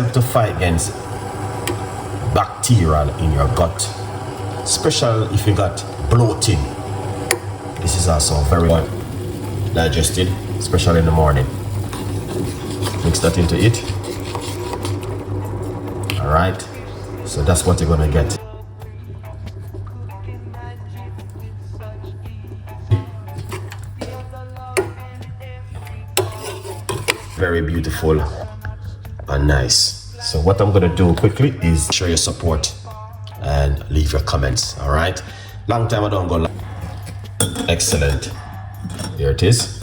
help to fight against bacteria in your gut, especially if you got bloating. This is also very well digested, especially in the morning. Mix that into it. All right, so that's what you're gonna get. Very beautiful and nice. So what I'm gonna do quickly is show your support and leave your comments. All right, long time I don't go live. Excellent. Here it is.